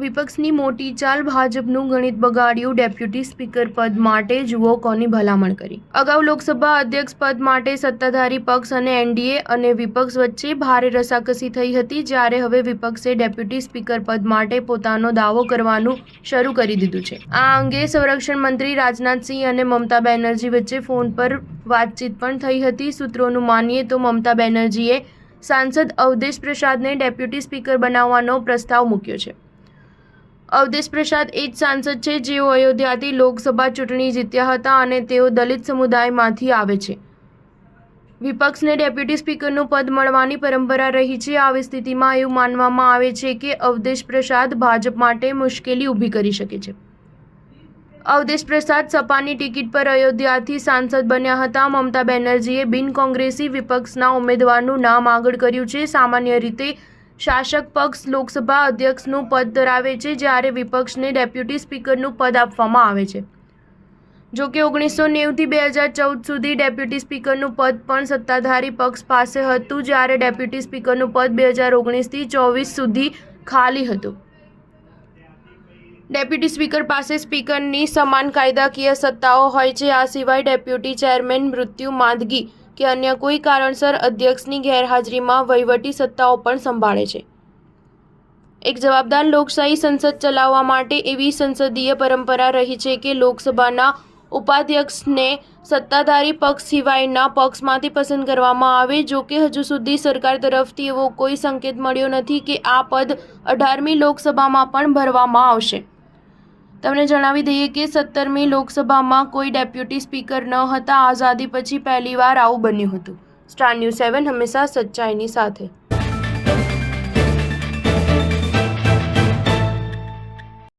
વિપક્ષની મોટી ચાલ, ભાજપનું ગણિત બગાડ્યું, ડેપ્યુટી સ્પીકર પદ માટે જુઓ કોની ભલામણ કરી। અગાઉ લોકસભા અધ્યક્ષ પદ માટે સત્તાધારી પક્ષ અને એનડીએ અને વિપક્ષ વચ્ચે ભારે રસાકસી થઈ હતી, જ્યારે હવે વિપક્ષે ડેપ્યુટી સ્પીકર પદ માટે પોતાનો દાવો કરવાનું શરૂ કરી દીધું છે। આ અંગે સંરક્ષણ મંત્રી રાજનાથસિંહ અને મમતા બેનર્જી વચ્ચે ફોન પર વાતચીત પણ થઈ હતી। સૂત્રોનું માનીએ તો મમતા બેનર્જીએ સાંસદ અવધેશ પ્રસાદને ડેપ્યુટી સ્પીકર બનાવવાનો પ્રસ્તાવ મૂક્યો છે। અવધેશ પ્રસાદ એ જ સાંસદ છે જેઓ અયોધ્યાથી લોકસભા ચૂંટણી જીત્યા હતા અને તેઓ દલિત સમુદાયમાંથી આવે છે। વિપક્ષને ડેપ્યુટી સ્પીકરનું પદ મળવાની પરંપરા રહી છે। આવી સ્થિતિમાં એવું માનવામાં આવે છે કે અવધેશ પ્રસાદ ભાજપ માટે મુશ્કેલી ઊભી કરી શકે છે। અવધેશ પ્રસાદ સપાની ટિકિટ પર અયોધ્યાથી સાંસદ બન્યા હતા। મમતા બેનર્જીએ બિન કોંગ્રેસી વિપક્ષના ઉમેદવારનું નામ આગળ કર્યું છે। સામાન્ય રીતે શાસક પક્ષ લોકસભા અધ્યક્ષનું પદ ધરાવે છે, જ્યારે વિપક્ષને ડેપ્યુટી સ્પીકરનું પદ આપવામાં આવે છે। જો કે 1990થી 2014 સુધી ડેપ્યુટી સ્પીકરનું પદ પણ સત્તાધારી પક્ષ પાસે હતું, જ્યારે ડેપ્યુટી સ્પીકરનું પદ 2019થી 24 સુધી ખાલી હતું। ડેપ્યુટી સ્પીકર પાસે સ્પીકરની સમાન કાયદાકીય સત્તાઓ હોય છે। આ સિવાય ડેપ્યુટી ચેરમેન મૃત્યુ, માંદગી કે અન્ય કોઈ કારણસર અધ્યક્ષની ગેરહાજરીમાં વહીવટી સત્તાઓ પણ સંભાળે છે। એક જવાબદાર લોકશાહી સંસદ ચલાવવા માટે એવી સંસદીય પરંપરા રહી છે કે લોકસભાના ઉપાધ્યક્ષને સત્તાધારી પક્ષ સિવાયના પક્ષમાંથી પસંદ કરવામાં આવે। જો કે હજુ સુધી સરકાર તરફથી એવો કોઈ સંકેત મળ્યો નથી કે આ પદ 18મી લોકસભામાં પણ ભરવામાં આવશે। તમને જણાવી દઈએ કે 17મી લોકસભામાં કોઈ ડેપ્યુટી સ્પીકર ન હતા। આઝાદી પછી પહેલીવાર આવું બન્યું હતું। સ્ટાર ન્યૂઝ 7 હંમેશા સચ્ચાઈની સાથે।